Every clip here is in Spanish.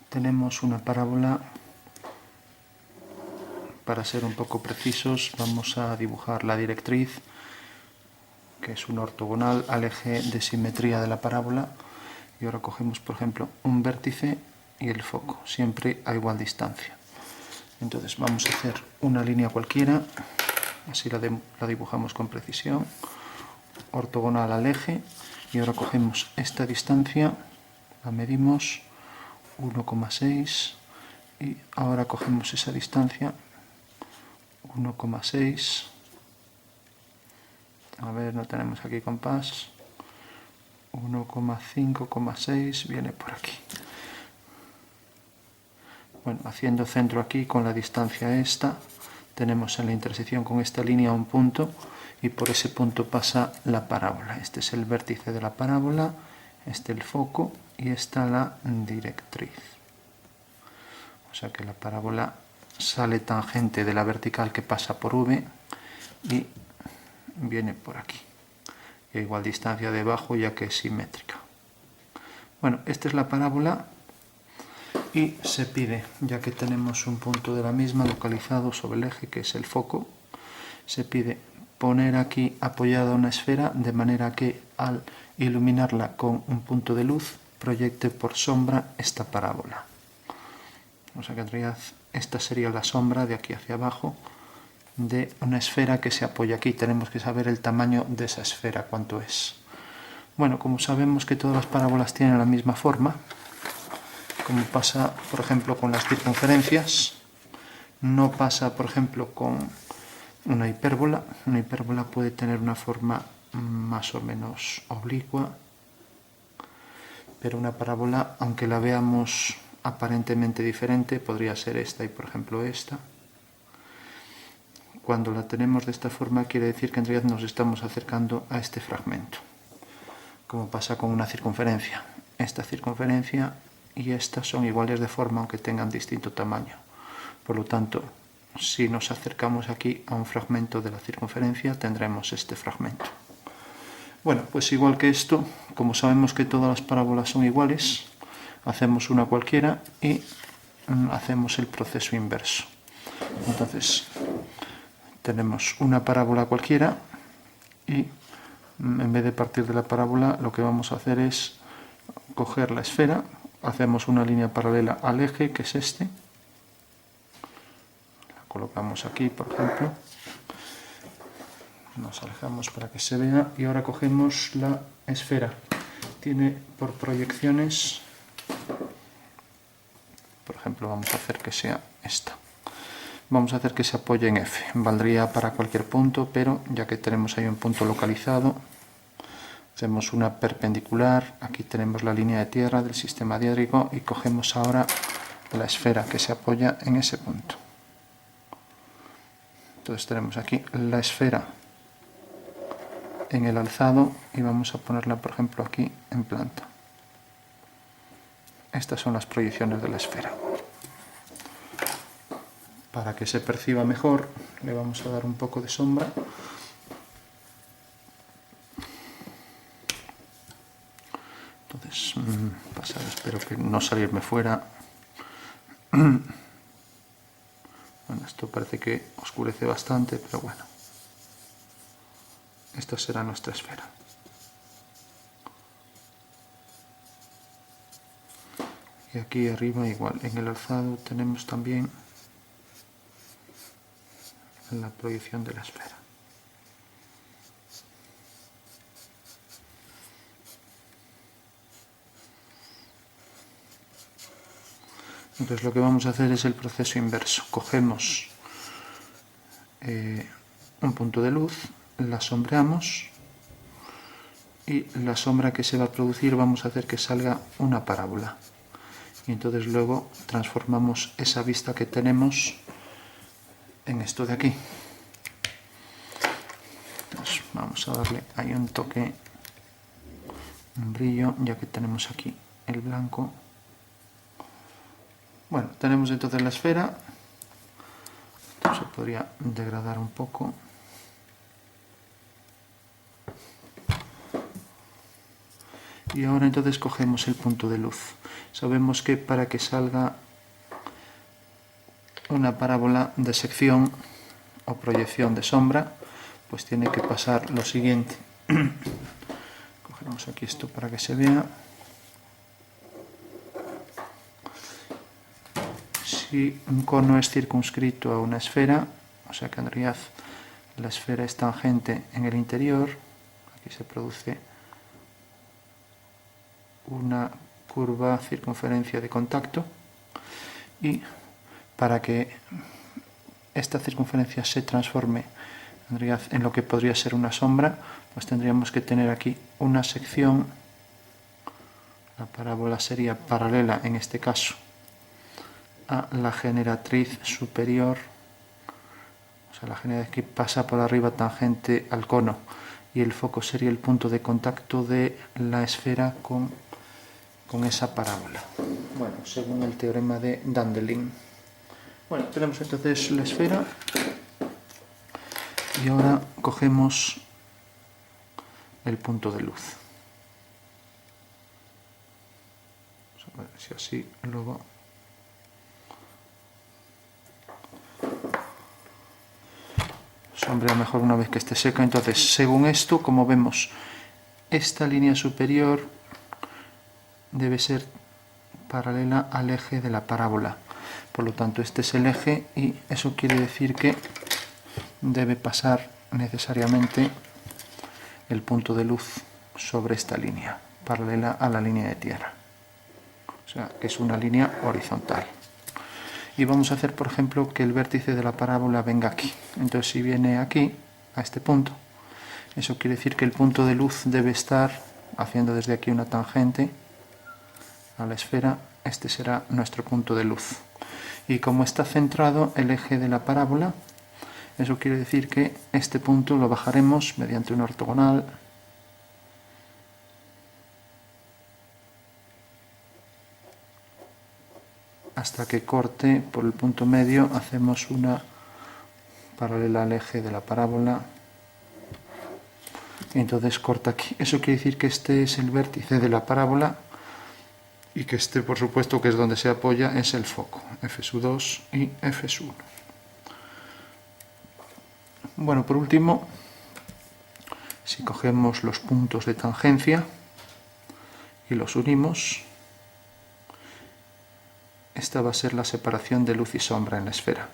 tenemos una parábola. Para ser un poco precisos, vamos a dibujar la directriz, que es una ortogonal al eje de simetría de la parábola, y ahora cogemos, por ejemplo, un vértice y el foco, siempre a igual distancia. Entonces vamos a hacer una línea cualquiera, así la dibujamos con precisión, ortogonal al eje, y ahora cogemos esta distancia, la medimos 1,6, y ahora cogemos esa distancia 1,6, a ver, no tenemos aquí compás, 1,5,6 viene por aquí. Bueno, haciendo centro aquí con la distancia esta, tenemos en la intersección con esta línea un punto, y por ese punto pasa la parábola. Este es el vértice de la parábola, este el foco y esta la directriz. O sea que la parábola sale tangente de la vertical que pasa por V y viene por aquí. Y a igual distancia debajo, ya que es simétrica. Bueno, esta es la parábola y se pide, ya que tenemos un punto de la misma localizado sobre el eje, que es el foco, se pide poner aquí apoyada una esfera de manera que al iluminarla con un punto de luz proyecte por sombra esta parábola. O sea que en realidad esta sería la sombra de aquí hacia abajo de una esfera que se apoya aquí. Tenemos que saber el tamaño de esa esfera, cuánto es. Bueno, como sabemos que todas las parábolas tienen la misma forma, como pasa por ejemplo con las circunferencias, no pasa por ejemplo con una hipérbola. Una hipérbola puede tener una forma más o menos oblicua, pero una parábola, aunque la veamos aparentemente diferente, podría ser esta y por ejemplo esta. Cuando la tenemos de esta forma quiere decir que en realidad nos estamos acercando a este fragmento, como pasa con una circunferencia. Esta circunferencia y esta son iguales de forma, aunque tengan distinto tamaño. Por lo tanto, si nos acercamos aquí a un fragmento de la circunferencia, tendremos este fragmento. Bueno, pues igual que esto, como sabemos que todas las parábolas son iguales, hacemos una cualquiera y hacemos el proceso inverso. Entonces, tenemos una parábola cualquiera y en vez de partir de la parábola, lo que vamos a hacer es coger la esfera, hacemos una línea paralela al eje, que es este, la colocamos aquí, por ejemplo, nos alejamos para que se vea, y ahora cogemos la esfera. Tiene por proyecciones, por ejemplo, vamos a hacer que sea esta. Vamos a hacer que se apoye en F. Valdría para cualquier punto, pero ya que tenemos ahí un punto localizado, hacemos una perpendicular. Aquí tenemos la línea de tierra del sistema diédrico y cogemos ahora la esfera que se apoya en ese punto. Entonces tenemos aquí la esfera en el alzado y vamos a ponerla, por ejemplo, aquí en planta. Estas son las proyecciones de la esfera. Para que se perciba mejor, le vamos a dar un poco de sombra. Entonces, pasar, espero que no salirme fuera. Bueno, esto parece que oscurece bastante, pero bueno. Esta será nuestra esfera. Y aquí arriba igual, en el alzado tenemos también la proyección de la esfera. Entonces lo que vamos a hacer es el proceso inverso. Cogemos un punto de luz, la sombreamos y la sombra que se va a producir vamos a hacer que salga una parábola. Y entonces luego transformamos esa vista que tenemos en esto de aquí. Entonces vamos a darle ahí un toque, un brillo, ya que tenemos aquí el blanco. Bueno, tenemos entonces la esfera. Esto se podría degradar un poco. Y ahora entonces cogemos el punto de luz. Sabemos que para que salga una parábola de sección o proyección de sombra, pues tiene que pasar lo siguiente. Cogeremos aquí esto para que se vea. Si un cono es circunscrito a una esfera, o sea que en realidad la esfera es tangente en el interior, aquí se produce una curva circunferencia de contacto, y para que esta circunferencia se transforme en realidad en lo que podría ser una sombra, pues tendríamos que tener aquí una sección. La parábola sería paralela en este caso a la generatriz superior, o sea, la generatriz que pasa por arriba tangente al cono, y el foco sería el punto de contacto de la esfera con esa parábola. Bueno, según el teorema de Dandelin. Bueno, tenemos entonces la esfera y ahora cogemos el punto de luz. Vamos a ver si así luego sombrea mejor una vez que esté seca. Entonces, según esto, como vemos, esta línea superior debe ser paralela al eje de la parábola. Por lo tanto, este es el eje y eso quiere decir que debe pasar necesariamente el punto de luz sobre esta línea, paralela a la línea de tierra. O sea, que es una línea horizontal. Y vamos a hacer, por ejemplo, que el vértice de la parábola venga aquí. Entonces, si viene aquí, a este punto, eso quiere decir que el punto de luz debe estar haciendo desde aquí una tangente a la esfera. Este será nuestro punto de luz. Y como está centrado el eje de la parábola, eso quiere decir que este punto lo bajaremos mediante una ortogonal hasta que corte por el punto medio. Hacemos una paralela al eje de la parábola y entonces corta aquí. Eso quiere decir que este es el vértice de la parábola y que este, por supuesto, que es donde se apoya, es el foco, F2 y F1. Bueno, por último, si cogemos los puntos de tangencia y los unimos, esta va a ser la separación de luz y sombra en la esfera.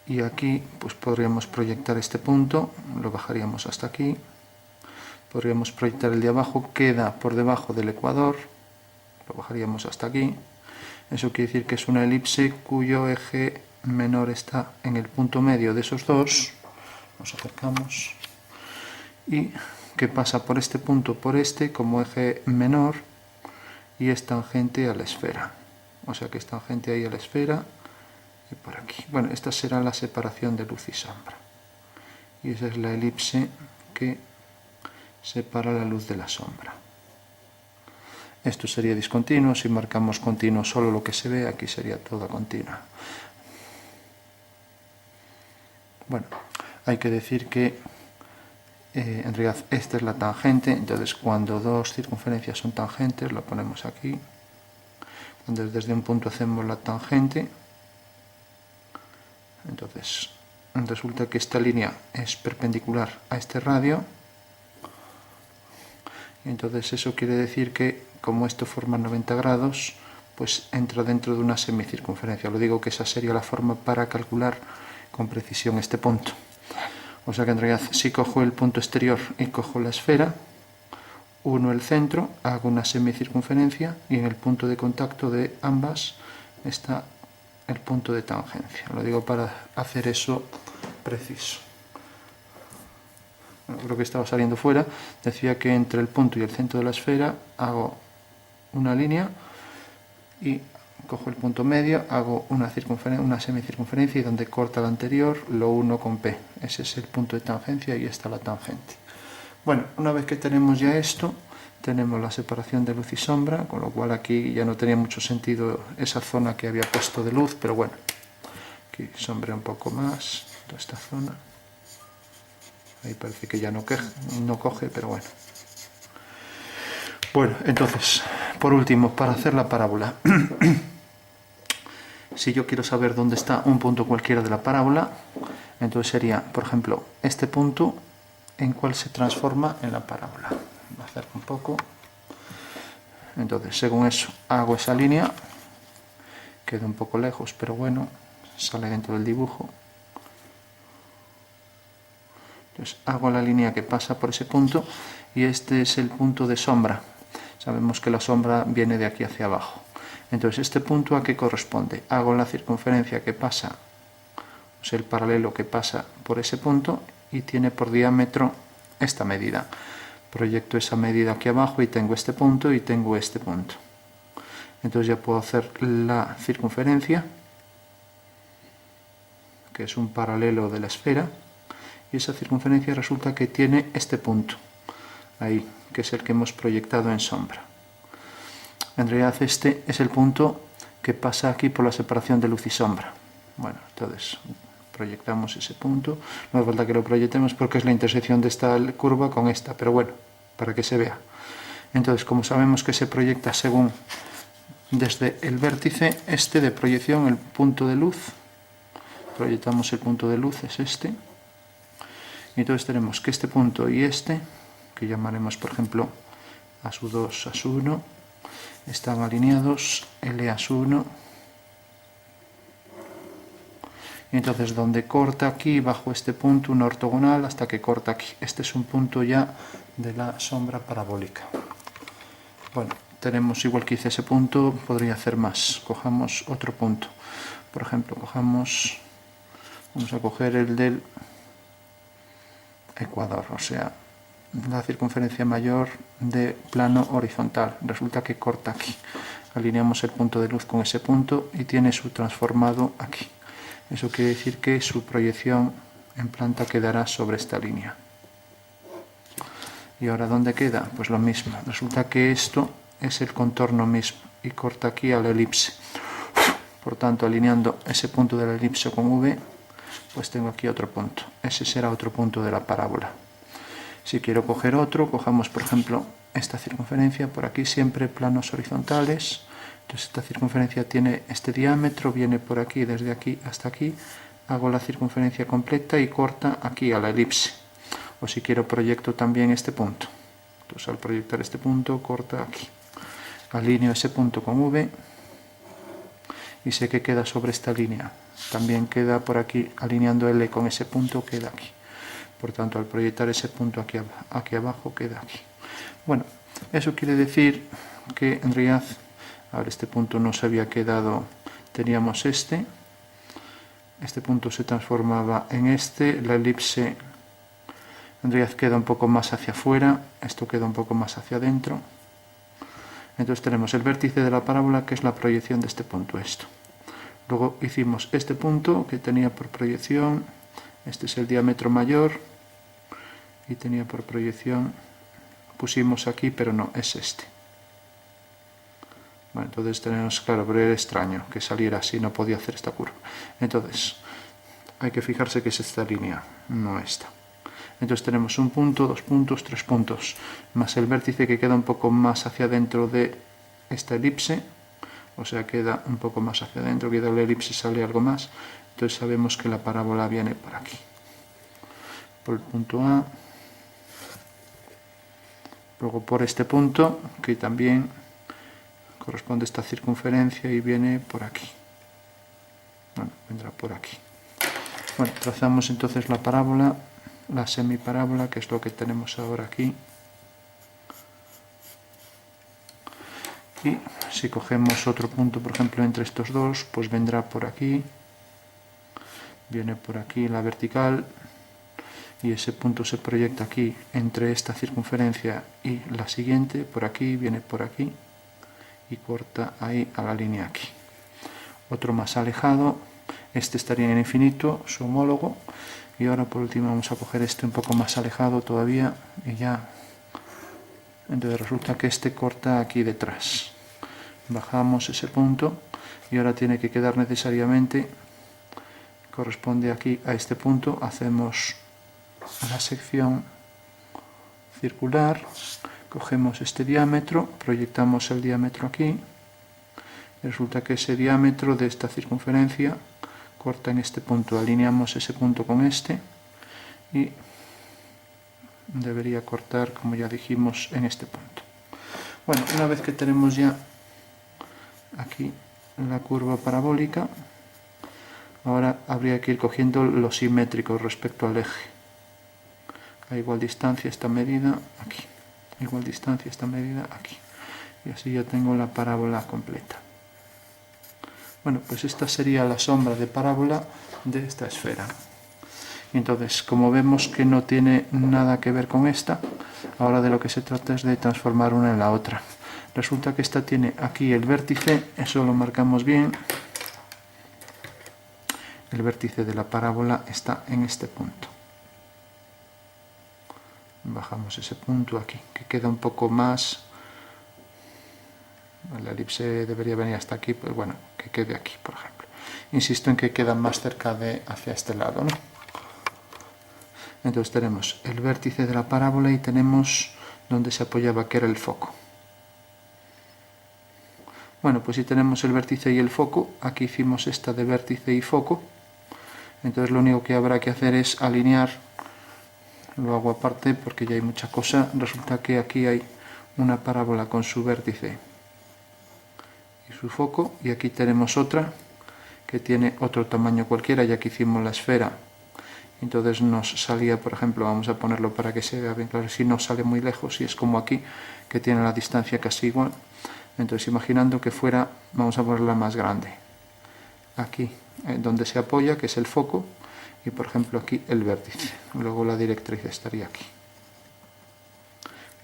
Y aquí pues podríamos proyectar este punto, lo bajaríamos hasta aquí. Podríamos proyectar el de abajo, queda por debajo del ecuador, lo bajaríamos hasta aquí. Eso quiere decir que es una elipse cuyo eje menor está en el punto medio de esos dos. Nos acercamos. Y que pasa por este punto, por este, como eje menor, y es tangente a la esfera. O sea que es tangente ahí a la esfera y por aquí. Bueno, esta será la separación de luz y sombra. Y esa es la elipse que separa la luz de la sombra. Esto sería discontinuo. Si marcamos continuo solo lo que se ve, aquí sería toda continua. Bueno, hay que decir que en realidad esta es la tangente. Entonces, cuando dos circunferencias son tangentes, lo ponemos aquí. Cuando desde un punto hacemos la tangente, entonces resulta que esta línea es perpendicular a este radio. Y entonces eso quiere decir que, como esto forma 90 grados, pues entra dentro de una semicircunferencia. Lo digo que esa sería la forma para calcular con precisión este punto. O sea que en realidad, si cojo el punto exterior y cojo la esfera, uno el centro, hago una semicircunferencia y en el punto de contacto de ambas está el punto de tangencia. Lo digo para hacer eso preciso. Bueno, creo que estaba saliendo fuera. Decía que entre el punto y el centro de la esfera hago una línea y cojo el punto medio, hago una semicircunferencia y donde corta la anterior lo uno con P. Ese es el punto de tangencia y está la tangente. Bueno, una vez que tenemos ya esto, tenemos la separación de luz y sombra, con lo cual aquí ya no tenía mucho sentido esa zona que había puesto de luz, pero bueno, aquí sombrea un poco más toda esta zona. Ahí parece que ya no coge, pero bueno. Bueno, entonces Por último, para hacer la parábola, si yo quiero saber dónde está un punto cualquiera de la parábola, entonces sería, por ejemplo, este punto en cuál se transforma en la parábola. Me acerco un poco. Entonces, según eso, hago esa línea, queda un poco lejos, pero bueno, sale dentro del dibujo. Entonces, hago la línea que pasa por ese punto y este es el punto de sombra. Sabemos que la sombra viene de aquí hacia abajo. Entonces, ¿este punto a qué corresponde? Hago la circunferencia que pasa, o sea, el paralelo que pasa por ese punto y tiene por diámetro esta medida. Proyecto esa medida aquí abajo y tengo este punto y tengo este punto. Entonces ya puedo hacer la circunferencia, que es un paralelo de la esfera, y esa circunferencia resulta que tiene este punto, ahí, que es el que hemos proyectado en sombra. En realidad este es el punto que pasa aquí por la separación de luz y sombra. Bueno, entonces proyectamos ese punto, no hace falta que lo proyectemos porque es la intersección de esta curva con esta, pero bueno, para que se vea. Entonces, como sabemos que se proyecta según desde el vértice este de proyección, el punto de luz, proyectamos el punto de luz, es este, y entonces tenemos que este punto y este, que llamaremos por ejemplo A2, A1, están alineados, L A1, y entonces donde corta aquí, bajo este punto, una ortogonal hasta que corta aquí. Este es un punto ya de la sombra parabólica. Bueno, tenemos, igual que hice ese punto, podría hacer más. Cojamos otro punto. Por ejemplo, vamos a coger el del ecuador, o sea, la circunferencia mayor de plano horizontal. Resulta que corta aquí. Alineamos el punto de luz con ese punto y tiene su transformado aquí. Eso quiere decir que su proyección en planta quedará sobre esta línea. ¿Y ahora dónde queda? Pues lo mismo. Resulta que esto es el contorno mismo y corta aquí a la elipse. Por tanto, alineando ese punto de la elipse con V, pues tengo aquí otro punto. Ese será otro punto de la parábola. Si quiero coger otro, cojamos por ejemplo esta circunferencia, por aquí siempre planos horizontales. Entonces esta circunferencia tiene este diámetro, viene por aquí, desde aquí hasta aquí, hago la circunferencia completa y corta aquí a la elipse. O si quiero proyecto también este punto. Entonces al proyectar este punto, corta aquí. Alineo ese punto con V y sé que queda sobre esta línea. También queda por aquí, alineando L con ese punto, queda aquí. Por tanto, al proyectar ese punto aquí abajo, queda aquí. Bueno, eso quiere decir que en realidad, ahora este punto nos había quedado, teníamos este punto se transformaba en este, la elipse en realidad queda un poco más hacia afuera, esto queda un poco más hacia adentro. Entonces tenemos el vértice de la parábola, que es la proyección de este punto, esto. Luego hicimos este punto que tenía por proyección, este es el diámetro mayor, y tenía por proyección, pusimos aquí, pero no, es este. Bueno, entonces tenemos, claro, pero era extraño que saliera así, no podía hacer esta curva. Entonces, hay que fijarse que es esta línea, no esta. Entonces tenemos un punto, 2 puntos, 3 puntos, más el vértice que queda un poco más hacia adentro de esta elipse, o sea, queda un poco más hacia adentro, queda la elipse, sale algo más. Entonces sabemos que la parábola viene por aquí, por el punto A, luego por este punto, que también corresponde a esta circunferencia y viene por aquí. Bueno, vendrá por aquí. Bueno, trazamos entonces la parábola, la semiparábola, que es lo que tenemos ahora aquí. Y si cogemos otro punto, por ejemplo, entre estos dos, pues vendrá por aquí, viene por aquí la vertical, y ese punto se proyecta aquí entre esta circunferencia y la siguiente, por aquí, viene por aquí, y corta ahí a la línea aquí. Otro más alejado, este estaría en el infinito, su homólogo, y ahora por último vamos a coger este un poco más alejado todavía, y ya, entonces resulta que este corta aquí detrás. Bajamos ese punto, y ahora tiene que quedar necesariamente, corresponde aquí a este punto, hacemos la sección circular, Cogemos este diámetro, proyectamos el diámetro aquí, y resulta que ese diámetro de esta circunferencia corta en este punto. Alineamos ese punto con este y debería cortar, como ya dijimos, en este punto. Bueno, una vez que tenemos ya aquí la curva parabólica, ahora habría que ir cogiendo los simétricos respecto al eje. A igual distancia esta medida aquí, a igual distancia esta medida aquí, y así ya tengo la parábola completa. Bueno, pues esta sería la sombra de parábola de esta esfera. Entonces, como vemos que no tiene nada que ver con esta, ahora de lo que se trata es de transformar una en la otra. Resulta que esta tiene aquí el vértice, eso lo marcamos bien. El vértice de la parábola está en este punto. Bajamos ese punto aquí, que queda un poco más... La elipse debería venir hasta aquí, pues bueno, que quede aquí, por ejemplo. Insisto en que queda más cerca de hacia este lado, ¿no? Entonces tenemos el vértice de la parábola y tenemos donde se apoyaba, que era el foco. Bueno, pues si tenemos el vértice y el foco, aquí hicimos esta de vértice y foco. Entonces lo único que habrá que hacer es alinear, lo hago aparte porque ya hay mucha cosa. Resulta que aquí hay una parábola con su vértice y su foco, y aquí tenemos otra que tiene otro tamaño cualquiera, ya que hicimos la esfera. Entonces nos salía, por ejemplo, vamos a ponerlo para que se vea bien claro, si no sale muy lejos, y es como aquí, que tiene la distancia casi igual. Entonces, imaginando que fuera, vamos a ponerla más grande. Aquí, donde se apoya, que es el foco, y por ejemplo aquí el vértice. Luego la directriz estaría aquí.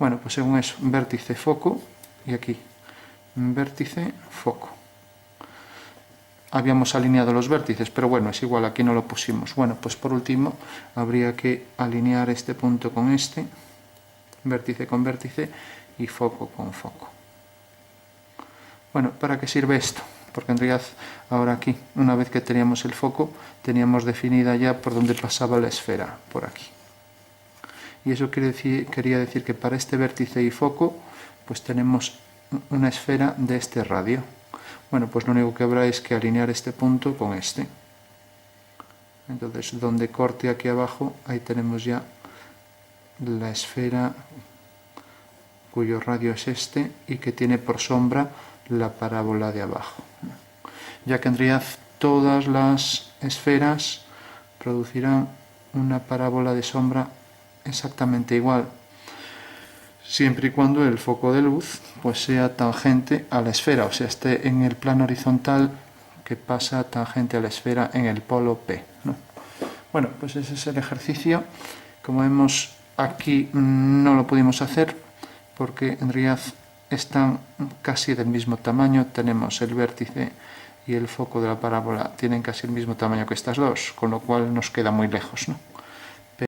Bueno, pues según eso, vértice, foco, y aquí vértice, foco. Habíamos alineado los vértices, pero bueno, es igual, aquí no lo pusimos. Bueno, pues por último habría que alinear este punto con este, vértice con vértice y foco con foco. Bueno, ¿para qué sirve esto? Porque en realidad ahora aquí, una vez que teníamos el foco, teníamos definida ya por dónde pasaba la esfera, por aquí. Y eso quería decir que para este vértice y foco, pues tenemos una esfera de este radio. Bueno, pues lo único que habrá es que alinear este punto con este. Entonces, donde corte aquí abajo, ahí tenemos ya la esfera cuyo radio es este y que tiene por sombra la parábola de abajo. Ya que en realidad todas las esferas producirán una parábola de sombra exactamente igual, siempre y cuando el foco de luz pues sea tangente a la esfera, o sea, esté en el plano horizontal que pasa tangente a la esfera en el polo P, ¿no? Bueno, pues ese es el ejercicio. Como vemos, aquí no lo pudimos hacer porque en realidad están casi del mismo tamaño. Tenemos el vértice y el foco de la parábola, tienen casi el mismo tamaño que estas dos, con lo cual nos queda muy lejos, ¿no?